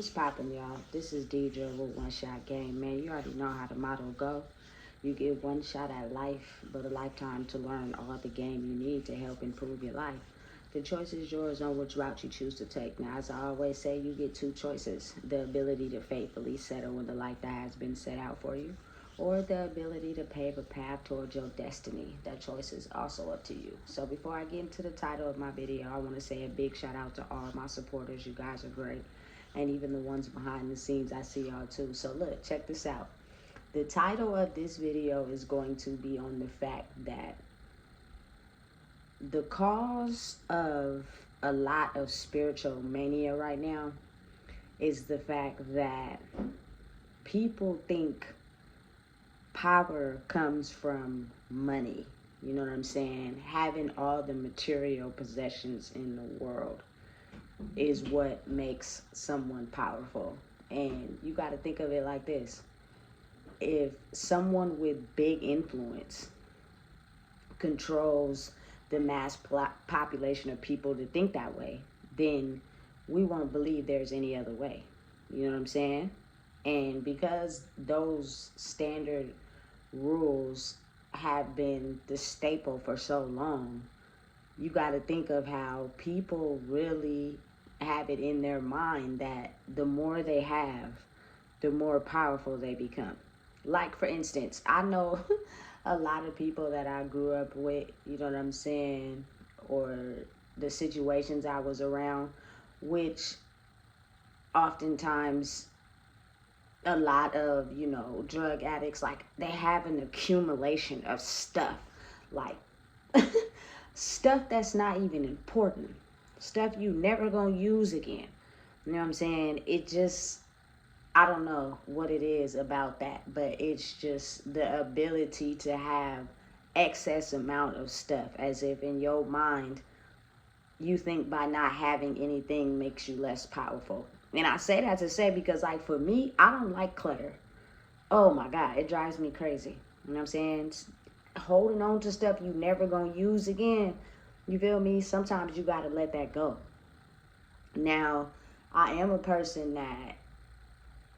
What's poppin', y'all? This is Deidre with One Shot Game. Man, you already know how the motto go. You get one shot at life, but a lifetime to learn all the game you need to help improve your life. The choice is yours on which route you choose to take. Now, as I always say, you get two choices: the ability to faithfully settle in the life that has been set out for you, or the ability to pave a path towards your destiny. That choice is also up to you. So before I get into the title of my video, I want to say a big shout out to all my supporters. You guys are great. And even the ones behind the scenes, I see y'all too. So look, check this out. The title of this video is going to be on the fact that the cause of a lot of spiritual mania right now is the fact that people think power comes from money. You know what I'm saying? Having all the material possessions in the world is what makes someone powerful. And you got to think of it like this: if someone with big influence controls the mass population of people to think that way, then we won't believe there's any other way. You know what I'm saying? And because those standard rules have been the staple for so long, you got to think of how people really have it in their mind that the more they have, the more powerful they become. Like, for instance, I know a lot of people that I grew up with, you know what I'm saying, or the situations I was around, which oftentimes a lot of, drug addicts, like, they have an accumulation of stuff, like stuff that's not even important, stuff you never gonna use again. You know what I'm saying? It just, I don't know what it is about that, but it's just the ability to have excess amount of stuff, as if in your mind you think by not having anything makes you less powerful. And I say that to say, because like for me, I don't like clutter. Oh my God, it drives me crazy. You know what I'm saying? Holding on to stuff you never gonna use again, you feel me? Sometimes you gotta let that go. Now, I am a person that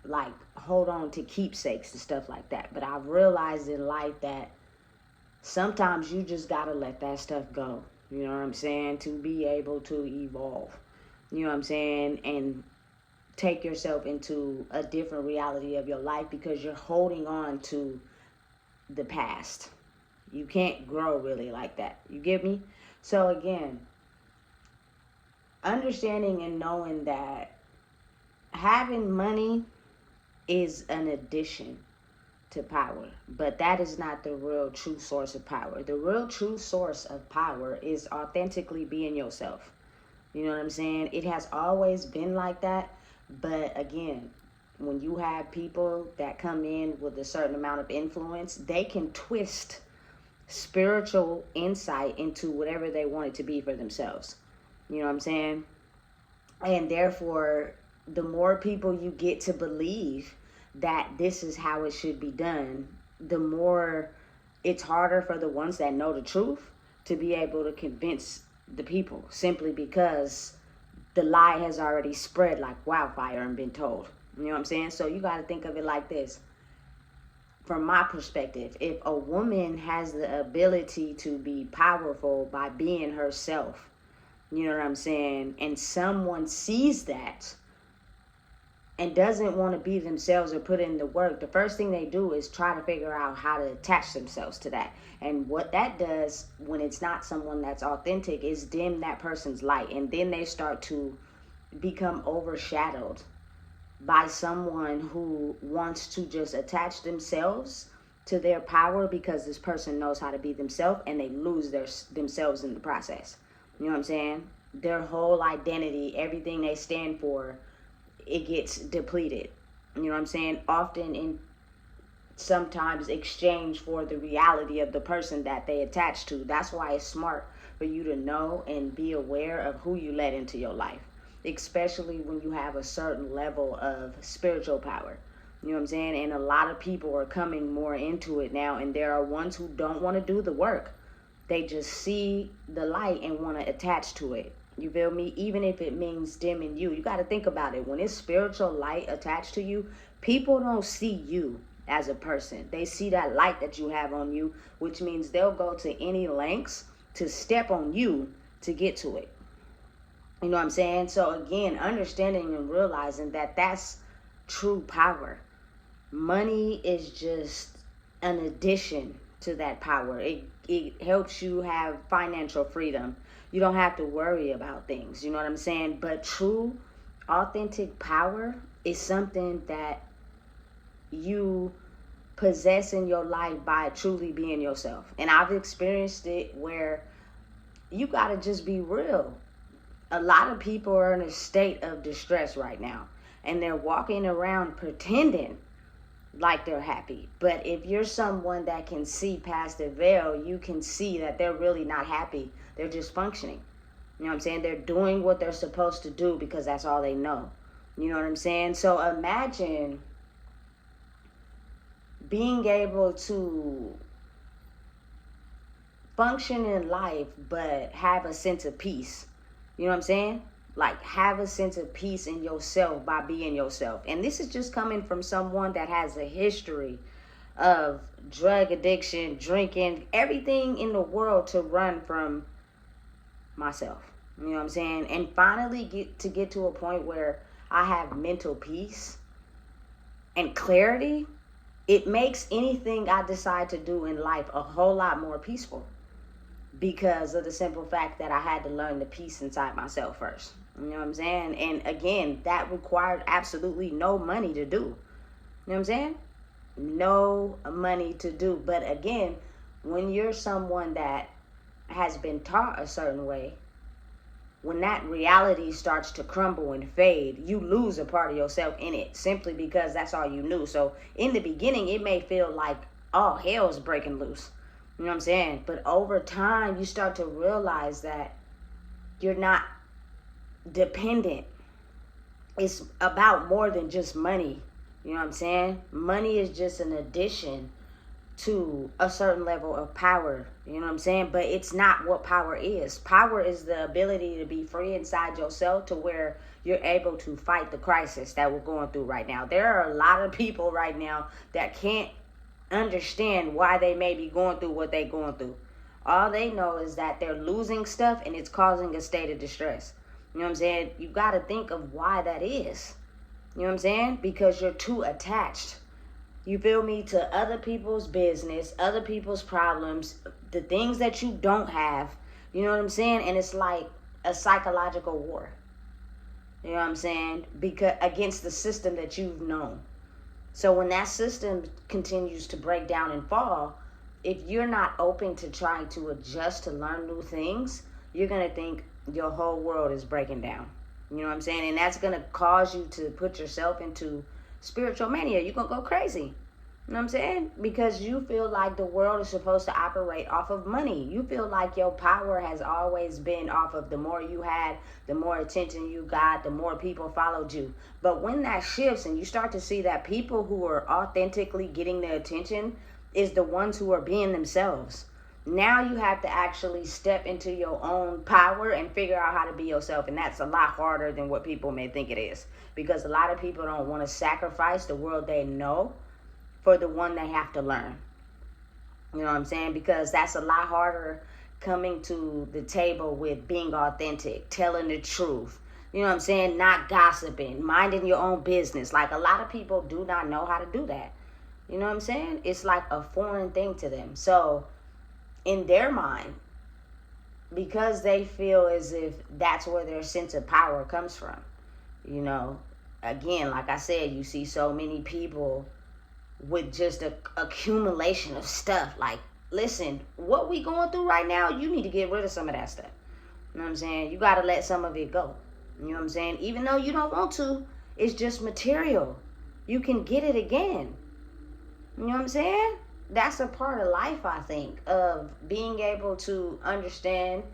like hold on to keepsakes and stuff like that, but I've realized in life that sometimes you just gotta let that stuff go. You know what I'm saying? To be able to evolve. You know what I'm saying? And take yourself into a different reality of your life, because you're holding on to the past. You can't grow really like that. You get me? So again, understanding and knowing that having money is an addition to power, but that is not the real true source of power. The real true source of power is authentically being yourself. You know what I'm saying? It has always been like that, but again, when you have people that come in with a certain amount of influence, they can twist spiritual insight into whatever they want it to be for themselves. You know what I'm saying? And therefore, the more people you get to believe that this is how it should be done, the more it's harder for the ones that know the truth to be able to convince the people, simply because the lie has already spread like wildfire and been told. You know what I'm saying? So you got to think of it like this. From my perspective, if a woman has the ability to be powerful by being herself, you know what I'm saying, and someone sees that and doesn't want to be themselves or put in the work, the first thing they do is try to figure out how to attach themselves to that. And what that does when it's not someone that's authentic is dim that person's light. And then they start to become overshadowed by someone who wants to just attach themselves to their power, because this person knows how to be themselves, and they lose themselves in the process. You know what I'm saying? Their whole identity, everything they stand for, it gets depleted. You know what I'm saying? Often in sometimes exchange for the reality of the person that they attach to. That's why it's smart for you to know and be aware of who you let into your life, especially when you have a certain level of spiritual power. You know what I'm saying? And a lot of people are coming more into it now, and there are ones who don't want to do the work. They just see the light and want to attach to it. You feel me? Even if it means dimming you. You got to think about it. When it's spiritual light attached to you, people don't see you as a person. They see that light that you have on you, which means they'll go to any lengths to step on you to get to it. You know what I'm saying? So again, understanding and realizing that that's true power. Money is just an addition to that power. It helps you have financial freedom. You don't have to worry about things. You know what I'm saying? But true, authentic power is something that you possess in your life by truly being yourself. And I've experienced it where you got to just be real. A lot of people are in a state of distress right now, and they're walking around pretending like they're happy. But if you're someone that can see past the veil, you can see that they're really not happy. They're just functioning. You know what I'm saying? They're doing what they're supposed to do because that's all they know. You know what I'm saying? So imagine being able to function in life but have a sense of peace. You know what I'm saying? Like, have a sense of peace in yourself by being yourself. And this is just coming from someone that has a history of drug addiction, drinking, everything in the world to run from myself. You know what I'm saying? And finally get to a point where I have mental peace and clarity. It makes anything I decide to do in life a whole lot more peaceful, because of the simple fact that I had to learn the peace inside myself first. You know what I'm saying? And again, that required absolutely no money to do. You know what I'm saying? No money to do. But again, when you're someone that has been taught a certain way, when that reality starts to crumble and fade, you lose a part of yourself in it simply because that's all you knew. So in the beginning, it may feel like all hell's breaking loose. You know what I'm saying? But over time, you start to realize that you're not dependent. It's about more than just money. You know what I'm saying? Money is just an addition to a certain level of power. You know what I'm saying? But it's not what power is. Power is the ability to be free inside yourself to where you're able to fight the crisis that we're going through right now. There are a lot of people right now that can't understand why they may be going through what they're going through. All they know is that they're losing stuff and it's causing a state of distress. You know what I'm saying? You got to think of why that is. You know what I'm saying? Because you're too attached. You feel me? To other people's business, other people's problems, the things that you don't have. You know what I'm saying? And it's like a psychological war. You know what I'm saying? Because against the system that you've known. So when that system continues to break down and fall, if you're not open to trying to adjust to learn new things, you're going to think your whole world is breaking down. You know what I'm saying? And that's going to cause you to put yourself into spiritual mania. You're going to go crazy. You know what I'm saying? Because you feel like the world is supposed to operate off of money. You feel like your power has always been off of the more you had, the more attention you got, the more people followed you. But when that shifts and you start to see that people who are authentically getting the attention is the ones who are being themselves. Now you have to actually step into your own power and figure out how to be yourself. And that's a lot harder than what people may think it is. Because a lot of people don't want to sacrifice the world they know for the one they have to learn. You know what I'm saying? Because that's a lot harder coming to the table with being authentic, telling the truth. You know what I'm saying? Not gossiping, minding your own business. Like, a lot of people do not know how to do that. You know what I'm saying? It's like a foreign thing to them. So in their mind, because they feel as if that's where their sense of power comes from, you know, again, like I said, you see so many people with just a accumulation of stuff. Like, listen, what we going through right now, you need to get rid of some of that stuff. You know what I'm saying? You got to let some of it go. You know what I'm saying? Even though you don't want to, it's just material. You can get it again. You know what I'm saying? That's a part of life, I think, of being able to understand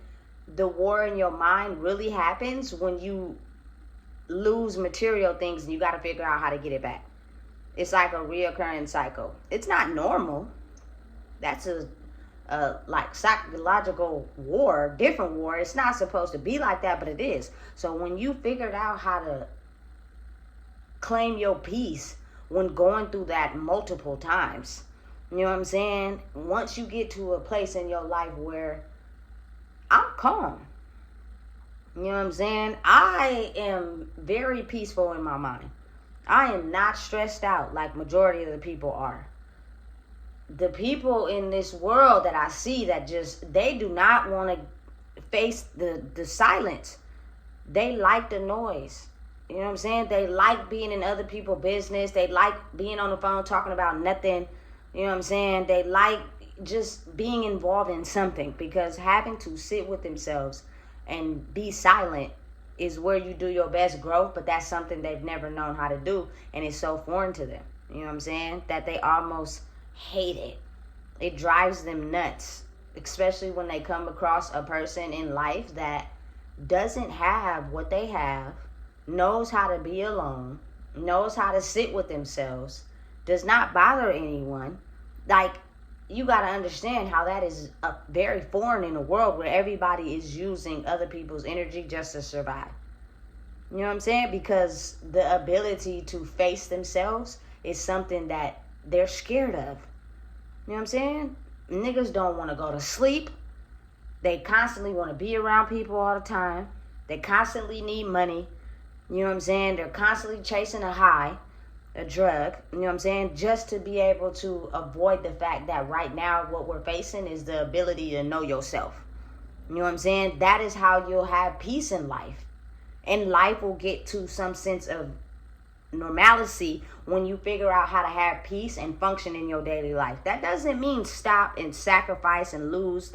the war in your mind really happens when you lose material things and you got to figure out how to get it back. It's like a reoccurring cycle. It's not normal. That's a like psychological war, different war. It's not supposed to be like that, but it is. So when you figured out how to claim your peace when going through that multiple times, you know what I'm saying? Once you get to a place in your life where I'm calm, you know what I'm saying? I am very peaceful in my mind. I am not stressed out like majority of the people are. The people in this world that I see that just, they do not want to face the silence. They like the noise. You know what I'm saying? They like being in other people's business. They like being on the phone talking about nothing. You know what I'm saying? They like just being involved in something, because having to sit with themselves and be silent is where you do your best growth, but that's something they've never known how to do, and it's so foreign to them. You know what I'm saying? That they almost hate it. It drives them nuts, especially when they come across a person in life that doesn't have what they have, knows how to be alone, knows how to sit with themselves, does not bother anyone. Like, you got to understand how that is very foreign in a world where everybody is using other people's energy just to survive. You know what I'm saying? Because the ability to face themselves is something that they're scared of. You know what I'm saying? Niggas don't want to go to sleep. They constantly want to be around people all the time. They constantly need money. You know what I'm saying? They're constantly chasing a high, a drug. You know what I'm saying? Just to be able to avoid the fact that right now what we're facing is the ability to know yourself. You know what I'm saying? That is how you'll have peace in life. And life will get to some sense of normalcy when you figure out how to have peace and function in your daily life. That doesn't mean stop and sacrifice and lose.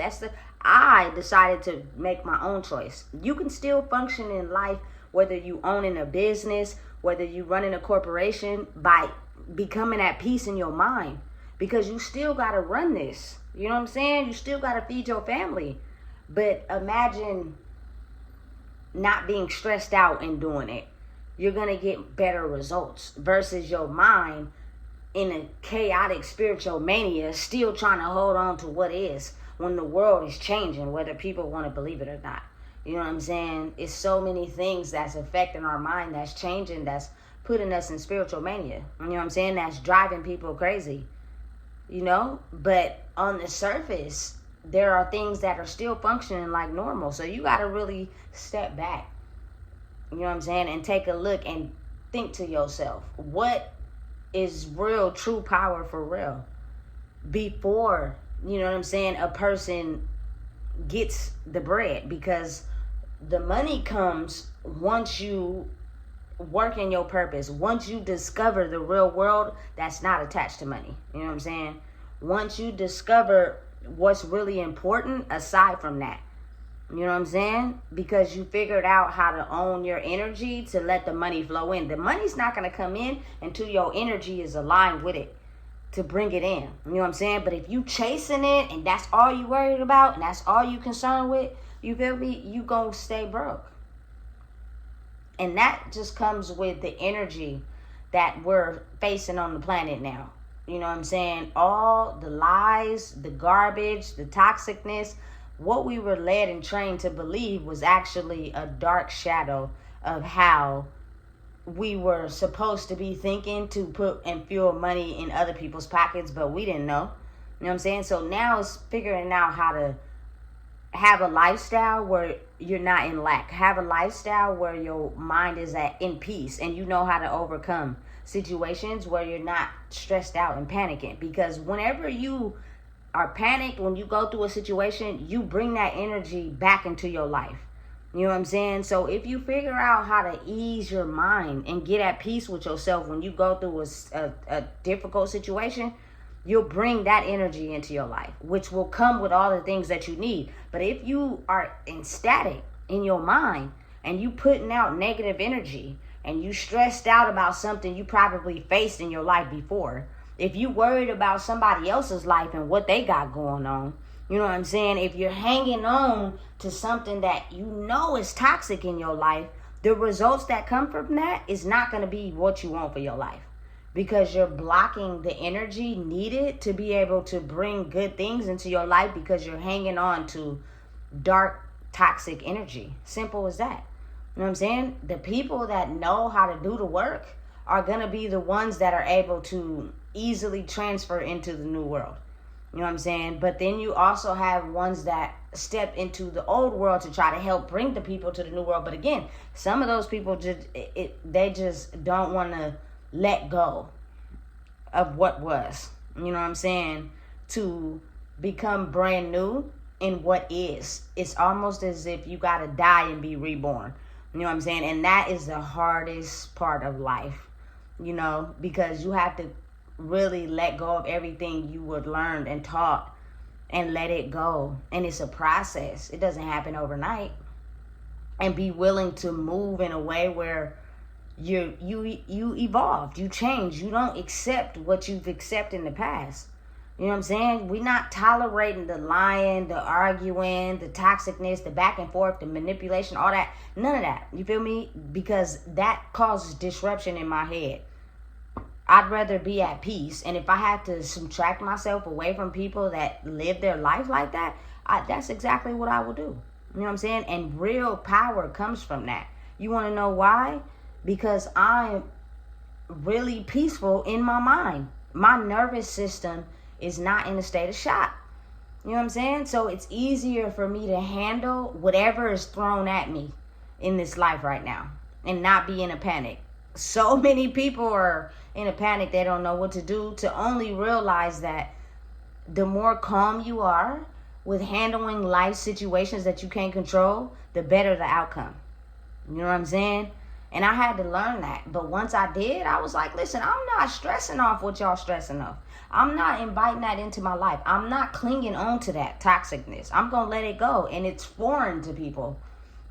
I decided to make my own choice. You can still function in life whether you owning a business, whether you running a corporation, by becoming at peace in your mind, because you still got to run this. You know what I'm saying? You still got to feed your family. But imagine not being stressed out and doing it. You're going to get better results versus your mind in a chaotic spiritual mania, still trying to hold on to what is when the world is changing, whether people want to believe it or not. You know what I'm saying? It's so many things that's affecting our mind, that's changing, that's putting us in spiritual mania. You know what I'm saying? That's driving people crazy, you know? But on the surface, there are things that are still functioning like normal. So you got to really step back. You know what I'm saying? And take a look and think to yourself, what is real, true power for real? Before, you know what I'm saying, a person gets the bread. Because the money comes once you work in your purpose. Once you discover the real world that's not attached to money. You know what I'm saying? Once you discover what's really important aside from that. You know what I'm saying? Because you figured out how to own your energy to let the money flow in. The money's not going to come in until your energy is aligned with it to bring it in. You know what I'm saying? But if you chasing it and that's all you worried about and that's all you concerned with, you feel me? You gonna stay broke. And that just comes with the energy that we're facing on the planet now. You know what I'm saying? All the lies, the garbage, the toxicness, what we were led and trained to believe was actually a dark shadow of how we were supposed to be thinking to put and fuel money in other people's pockets, but we didn't know. You know what I'm saying? So now it's figuring out how to have a lifestyle where you're not in lack. Have a lifestyle where your mind is in peace and you know how to overcome situations where you're not stressed out and panicking. Because whenever you are panicked, when you go through a situation, you bring that energy back into your life. You know what I'm saying? So if you figure out how to ease your mind and get at peace with yourself when you go through a difficult situation, you'll bring that energy into your life, which will come with all the things that you need. But if you are static in your mind and you putting out negative energy and you stressed out about something you probably faced in your life before, if you worried about somebody else's life and what they got going on, you know what I'm saying? If you're hanging on to something that you know is toxic in your life, the results that come from that is not going to be what you want for your life. because you're blocking the energy needed to be able to bring good things into your life, because you're hanging on to dark, toxic energy. Simple as that. You know what I'm saying? The people that know how to do the work are going to be the ones that are able to easily transfer into the new world. You know what I'm saying? But then you also have ones that step into the old world to try to help bring the people to the new world. But again, some of those people they just don't want to let go of what was. You know what I'm saying? To become brand new in what is. It's almost as if you got to die and be reborn. You know what I'm saying? And that is the hardest part of life, you know, because you have to really let go of everything you were learned and taught and let it go. And it's a process. It doesn't happen overnight. And be willing to move in a way where you evolved, you change. You don't accept what you've accepted in the past. You know what I'm saying? We're not tolerating the lying, the arguing, the toxicness, the back and forth, the manipulation, all that. None of that. You feel me? Because that causes disruption in my head. I'd rather be at peace. And if I had to subtract myself away from people that live their life like that, that's exactly what I will do. You know what I'm saying? And real power comes from that. You want to know why? Because I'm really peaceful in my mind. My nervous system is not in a state of shock. You know what I'm saying? So it's easier for me to handle whatever is thrown at me in this life right now and not be in a panic. So many people are in a panic, they don't know what to do, to only realize that the more calm you are with handling life situations that you can't control, the better the outcome. You know what I'm saying? And I had to learn that. But once I did, I was like, listen, I'm not stressing off what y'all stressing off. I'm not inviting that into my life. I'm not clinging on to that toxicness. I'm going to let it go. And it's foreign to people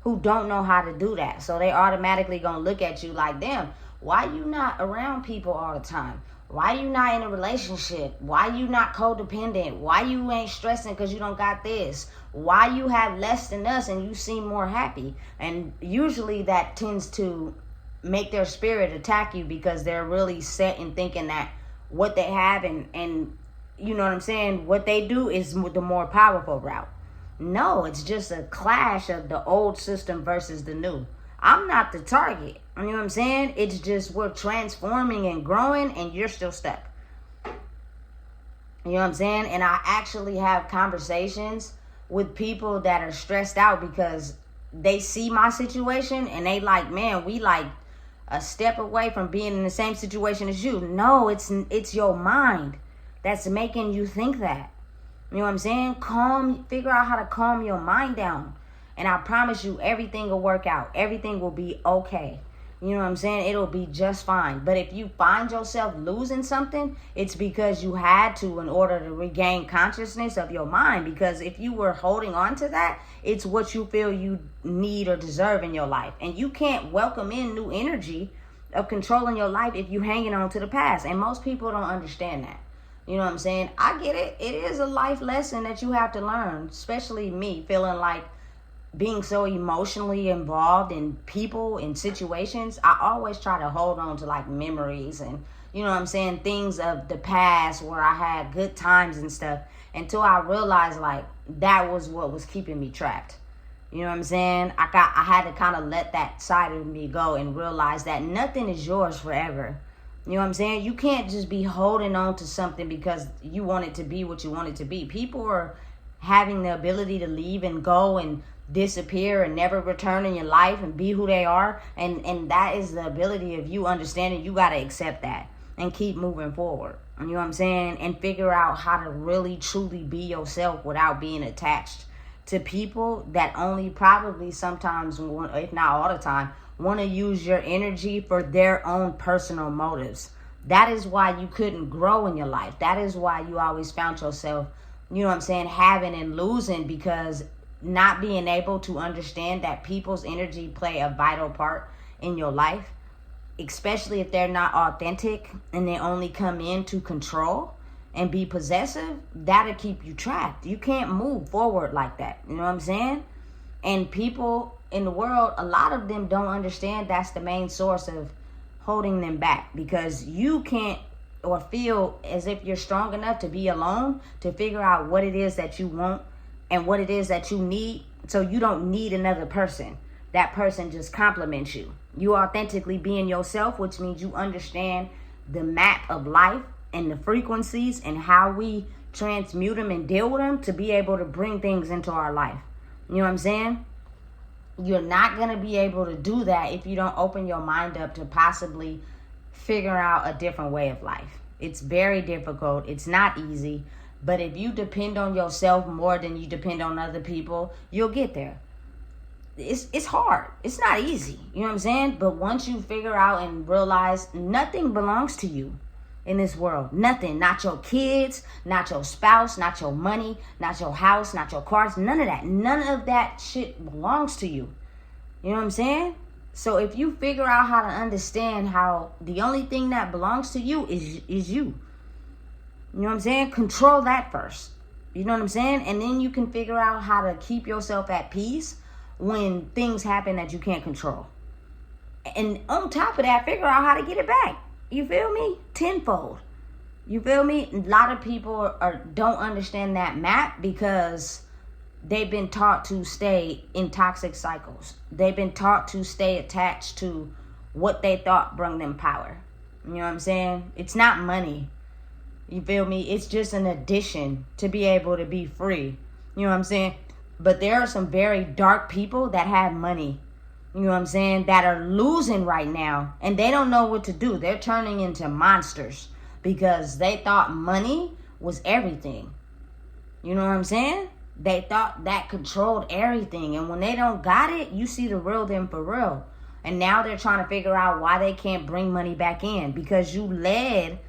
who don't know how to do that. So they automatically going to look at you like, damn, why you not around people all the time? Why you not in a relationship? Why you not codependent? Why you ain't stressing because you don't got this? Why you have less than us and you seem more happy? And usually that tends to make their spirit attack you, because they're really set in thinking that what they have and you know what I'm saying, what they do is the more powerful route. No, it's just a clash of the old system versus the new. I'm not the target. You know what I'm saying? It's just we're transforming and growing and you're still stuck. You know what I'm saying? And I actually have conversations with people that are stressed out because they see my situation and they like, man, we like a step away from being in the same situation as you. No, it's your mind that's making you think that. You know what I'm saying? Figure out how to calm your mind down. And I promise you, everything will work out. Everything will be okay. You know what I'm saying? It'll be just fine. But if you find yourself losing something, it's because you had to in order to regain consciousness of your mind. Because if you were holding on to that, it's what you feel you need or deserve in your life. And you can't welcome in new energy of controlling your life if you're hanging on to the past. And most people don't understand that. You know what I'm saying? I get it. It is a life lesson that you have to learn, especially me feeling like being so emotionally involved in people, in situations. I always try to hold on to like memories and, you know what I'm saying, things of the past where I had good times and stuff, until I realized like that was what was keeping me trapped. You know what I'm saying? I had to kind of let that side of me go and realize that nothing is yours forever. You know what I'm saying? You can't just be holding on to something because you want it to be what you want it to be. People are having the ability to leave and go and disappear and never return in your life and be who they are, and that is the ability of you understanding. You got to accept that and keep moving forward. You know what I'm saying? And figure out how to really truly be yourself without being attached to people that only probably sometimes, if not all the time, want to use your energy for their own personal motives. That is why you couldn't grow in your life. That is why you always found yourself, you know what I'm saying, having and losing, because not being able to understand that people's energy play a vital part in your life, especially if they're not authentic and they only come in to control and be possessive, that'll keep you trapped. You can't move forward like that. You know what I'm saying? And people in the world, a lot of them don't understand that's the main source of holding them back, because you can't or feel as if you're strong enough to be alone to figure out what it is that you want and what it is that you need. So you don't need another person. That person just complements you. You authentically being yourself, which means you understand the map of life and the frequencies and how we transmute them and deal with them to be able to bring things into our life. You know what I'm saying? You're not going to be able to do that if you don't open your mind up to possibly figure out a different way of life. It's very difficult. It's not easy. But if you depend on yourself more than you depend on other people, you'll get there. It's hard. It's not easy. You know what I'm saying? But once you figure out and realize nothing belongs to you in this world. Nothing. Not your kids, not your spouse, not your money, not your house, not your cars. None of that. None of that shit belongs to you. You know what I'm saying? So if you figure out how to understand how the only thing that belongs to you is you. You know what I'm saying? Control that first. You know what I'm saying? And then you can figure out how to keep yourself at peace when things happen that you can't control. And on top of that, figure out how to get it back. You feel me? Tenfold. You feel me? A lot of people don't understand that map because they've been taught to stay in toxic cycles. They've been taught to stay attached to what they thought brought them power. You know what I'm saying? It's not money. You feel me? It's just an addition to be able to be free. You know what I'm saying? But there are some very dark people that have money. You know what I'm saying? That are losing right now. And they don't know what to do. They're turning into monsters because they thought money was everything. You know what I'm saying? They thought that controlled everything. And when they don't got it, you see the real them for real. And now they're trying to figure out why they can't bring money back in. Because you led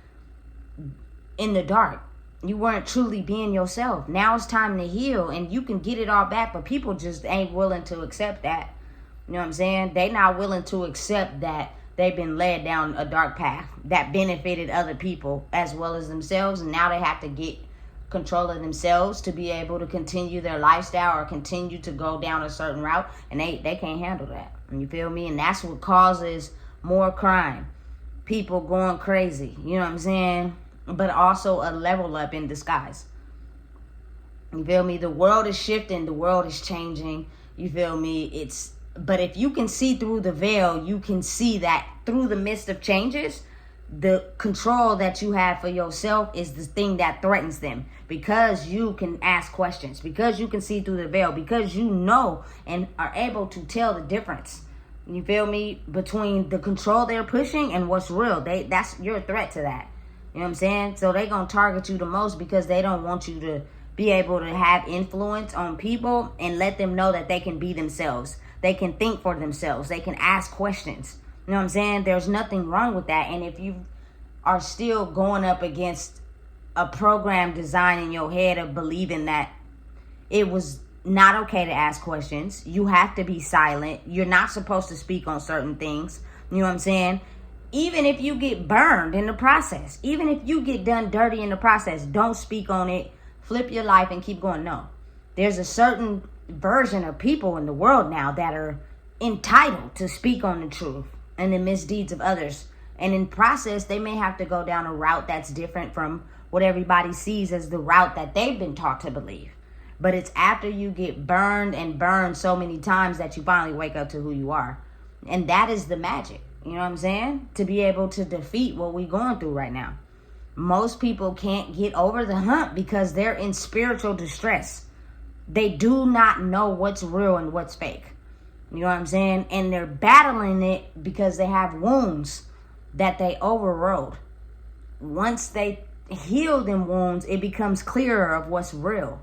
in the dark. You weren't truly being yourself. Now it's time to heal. And you can get it all back. But people just ain't willing to accept that. You know what I'm saying? They not willing to accept that they've been led down a dark path that benefited other people as well as themselves. And now they have to get control of themselves to be able to continue their lifestyle or continue to go down a certain route, and they can't handle that. You feel me? And that's what causes more crime, people going crazy, you know what I'm saying? But also a level up in disguise. You feel me? The world is shifting, the world is changing, you feel me? But if you can see through the veil, you can see that through the midst of changes, the control that you have for yourself is the thing that threatens them, because you can ask questions, because you can see through the veil, because you know and are able to tell the difference, you feel me, between the control they're pushing and what's real. That's your threat to that. You know what I'm saying? So they gonna target you the most because they don't want you to be able to have influence on people and let them know that they can be themselves. They can think for themselves. They can ask questions. You know what I'm saying? There's nothing wrong with that. And if you are still going up against a program design in your head of believing that it was not okay to ask questions, you have to be silent. You're not supposed to speak on certain things. You know what I'm saying? Even if you get burned in the process, even if you get done dirty in the process, don't speak on it. Flip your life and keep going. No. There's a certain version of people in the world now that are entitled to speak on the truth and the misdeeds of others. And in process, they may have to go down a route that's different from what everybody sees as the route that they've been taught to believe. But it's after you get burned and burned so many times that you finally wake up to who you are. And that is the magic. You know what I'm saying? To be able to defeat what we're going through right now. Most people can't get over the hump because they're in spiritual distress. They do not know what's real and what's fake. You know what I'm saying? And they're battling it because they have wounds that they overrode. Once they heal them wounds, it becomes clearer of what's real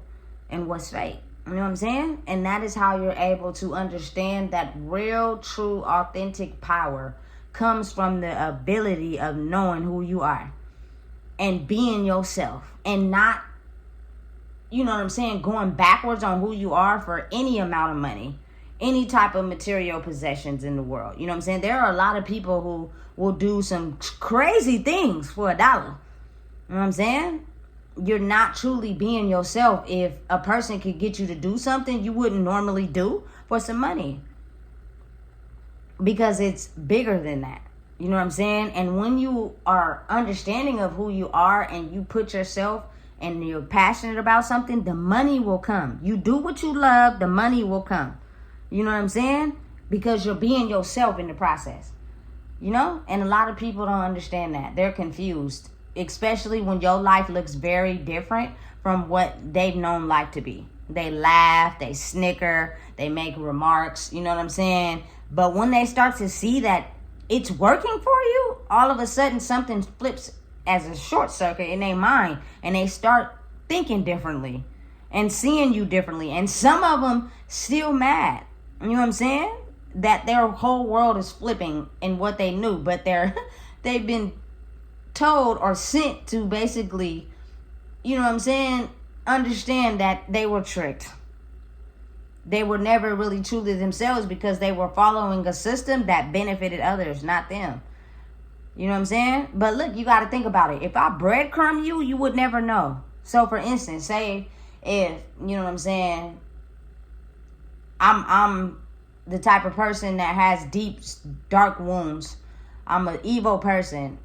and what's fake. You know what I'm saying? And that is how you're able to understand that real, true, authentic power comes from the ability of knowing who you are and being yourself and not, you know what I'm saying, going backwards on who you are for any amount of money, any type of material possessions in the world. You know what I'm saying? There are a lot of people who will do some crazy things for $1. You know what I'm saying? You're not truly being yourself if a person could get you to do something you wouldn't normally do for some money. Because it's bigger than that. You know what I'm saying? And when you are understanding of who you are and you put yourself and you're passionate about something, the money will come. You do what you love, the money will come. You know what I'm saying? Because you're being yourself in the process. You know? And a lot of people don't understand that. They're confused. Especially when your life looks very different from what they've known life to be. They laugh, they snicker, they make remarks, you know what I'm saying? But when they start to see that it's working for you, all of a sudden something flips as a short circuit in their mind, and they start thinking differently and seeing you differently. And some of them still mad, you know what I'm saying? That their whole world is flipping in what they knew, but they've been told or sent to basically, you know what I'm saying, understand that they were tricked. They were never really truly themselves because they were following a system that benefited others, not them. You know what I'm saying? But look, you got to think about it. If I breadcrumb you, you would never know. So for instance, say if, you know what I'm saying, I'm the type of person that has deep, dark wounds. I'm an evil person.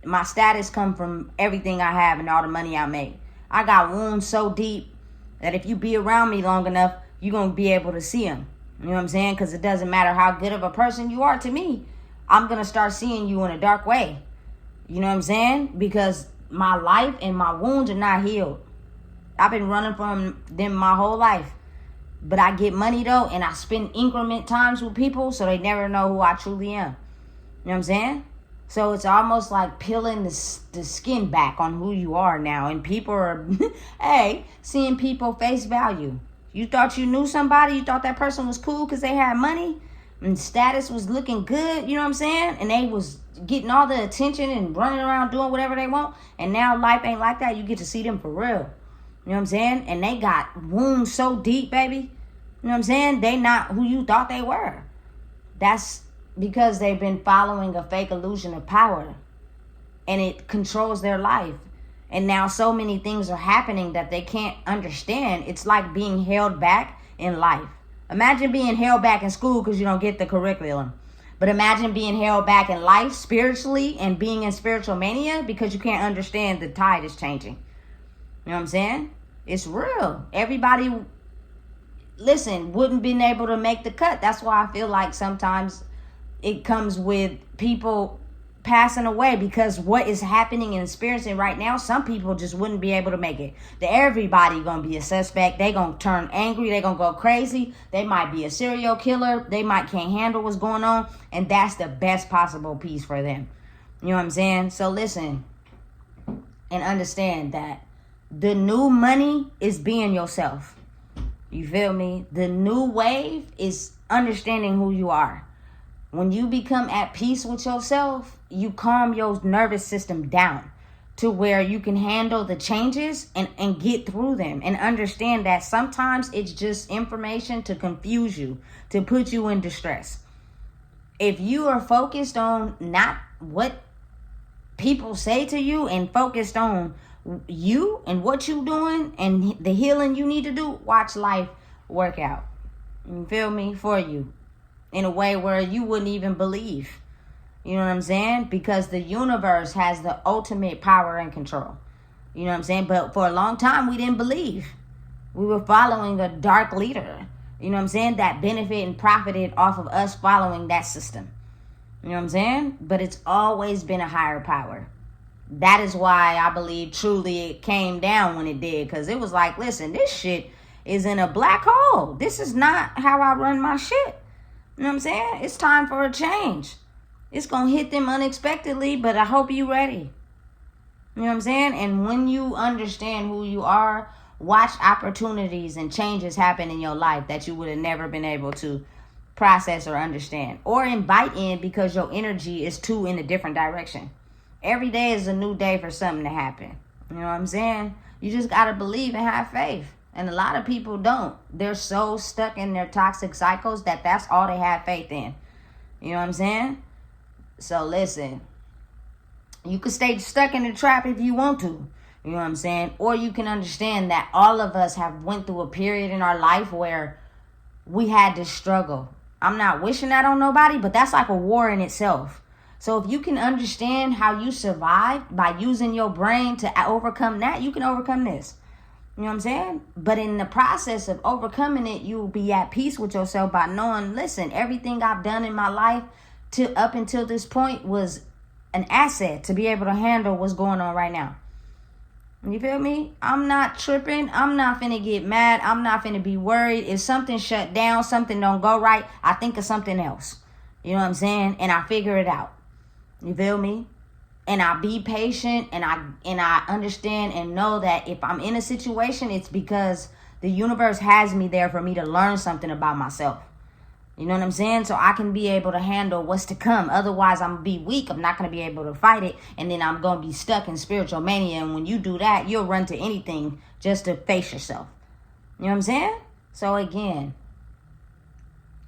My status come from everything I have and all the money I make. I got wounds so deep that if you be around me long enough, you're going to be able to see them. You know what I'm saying? Because it doesn't matter how good of a person you are to me. I'm going to start seeing you in a dark way. You know what I'm saying? Because my life and my wounds are not healed. I've been running from them my whole life. But I get money though, and I spend increment times with people so they never know who I truly am. You know what I'm saying? So it's almost like peeling the skin back on who you are now. And people are, hey, seeing people face value. You thought you knew somebody, you thought that person was cool because they had money and status was looking good, you know what I'm saying? And they was getting all the attention and running around doing whatever they want. And now life ain't like that. You get to see them for real. You know what I'm saying? And they got wounds so deep, baby. You know what I'm saying? They not who you thought they were. That's because they've been following a fake illusion of power. And it controls their life. And now so many things are happening that they can't understand. It's like being held back in life. Imagine being held back in school because you don't get the curriculum. But imagine being held back in life spiritually and being in spiritual mania because you can't understand the tide is changing. You know what I'm saying? It's real. Everybody, listen, wouldn't been able to make the cut. That's why I feel like sometimes it comes with people passing away, because what is happening and experiencing right now, some people just wouldn't be able to make it. Everybody gonna be a suspect. They gonna turn angry. They gonna go crazy. They might be a serial killer. They might can't handle what's going on, and that's the best possible piece for them. You know what I'm saying? So listen and understand that the new money is being yourself. You feel me? The new wave is understanding who you are. When you become at peace with yourself, you calm your nervous system down to where you can handle the changes and get through them and understand that sometimes it's just information to confuse you, to put you in distress. If you are focused on not what people say to you and focused on you and what you're doing and the healing you need to do, watch life work out. You feel me? For you. In a way where you wouldn't even believe. You know what I'm saying? Because the universe has the ultimate power and control. You know what I'm saying? But for a long time, we didn't believe. We were following a dark leader. You know what I'm saying? That benefited and profited off of us following that system. You know what I'm saying? But it's always been a higher power. That is why I believe truly it came down when it did. Because it was like, listen, this shit is in a black hole. This is not how I run my shit. You know what I'm saying? It's time for a change. It's going to hit them unexpectedly, but I hope you're ready. You know what I'm saying? And when you understand who you are, watch opportunities and changes happen in your life that you would have never been able to process or understand. Or invite in because your energy is too in a different direction. Every day is a new day for something to happen. You know what I'm saying? You just got to believe and have faith. And a lot of people don't. They're so stuck in their toxic cycles that that's all they have faith in. You know what I'm saying? So listen, you can stay stuck in the trap if you want to. You know what I'm saying? Or you can understand that all of us have went through a period in our life where we had to struggle. I'm not wishing that on nobody, but that's like a war in itself. So if you can understand how you survive by using your brain to overcome that, you can overcome this. You know what I'm saying? But in the process of overcoming it, you'll be at peace with yourself by knowing, listen, everything I've done in my life to up until this point was an asset to be able to handle what's going on right now. You feel me? I'm not tripping. I'm not finna get mad. I'm not finna be worried. If something shut down, something don't go right, I think of something else. You know what I'm saying? And I figure it out. You feel me? And I be patient, and I understand and know that if I'm in a situation, it's because the universe has me there for me to learn something about myself. You know what I'm saying? So I can be able to handle what's to come. Otherwise, I'm going to be weak. I'm not going to be able to fight it. And then I'm going to be stuck in spiritual mania. And when you do that, you'll run to anything just to face yourself. You know what I'm saying? So again,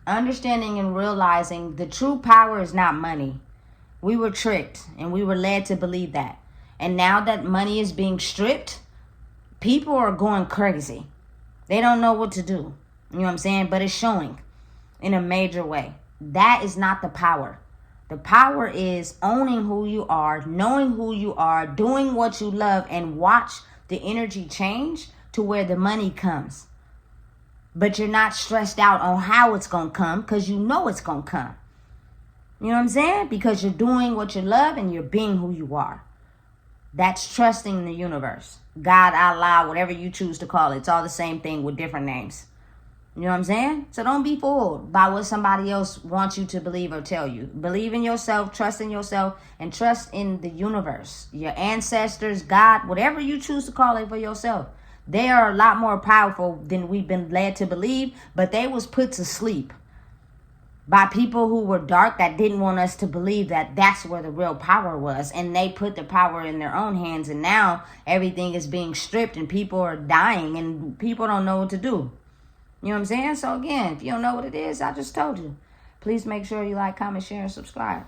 understanding and realizing the true power is not money. We were tricked and we were led to believe that. And now that money is being stripped, people are going crazy. They don't know what to do. You know what I'm saying? But it's showing in a major way. That is not the power. The power is owning who you are, knowing who you are, doing what you love, and watch the energy change to where the money comes. But you're not stressed out on how it's going to come because you know it's going to come. You know what I'm saying? Because you're doing what you love and you're being who you are. That's trusting the universe. God, Allah, whatever you choose to call it. It's all the same thing with different names. You know what I'm saying? So don't be fooled by what somebody else wants you to believe or tell you. Believe in yourself, trust in yourself, and trust in the universe. Your ancestors, God, whatever you choose to call it for yourself. They are a lot more powerful than we've been led to believe, but they was put to sleep by people who were dark that didn't want us to believe that that's where the real power was. And they put the power in their own hands. And now everything is being stripped and people are dying and people don't know what to do. You know what I'm saying? So again, if you don't know what it is, I just told you. Please make sure you like, comment, share, and subscribe.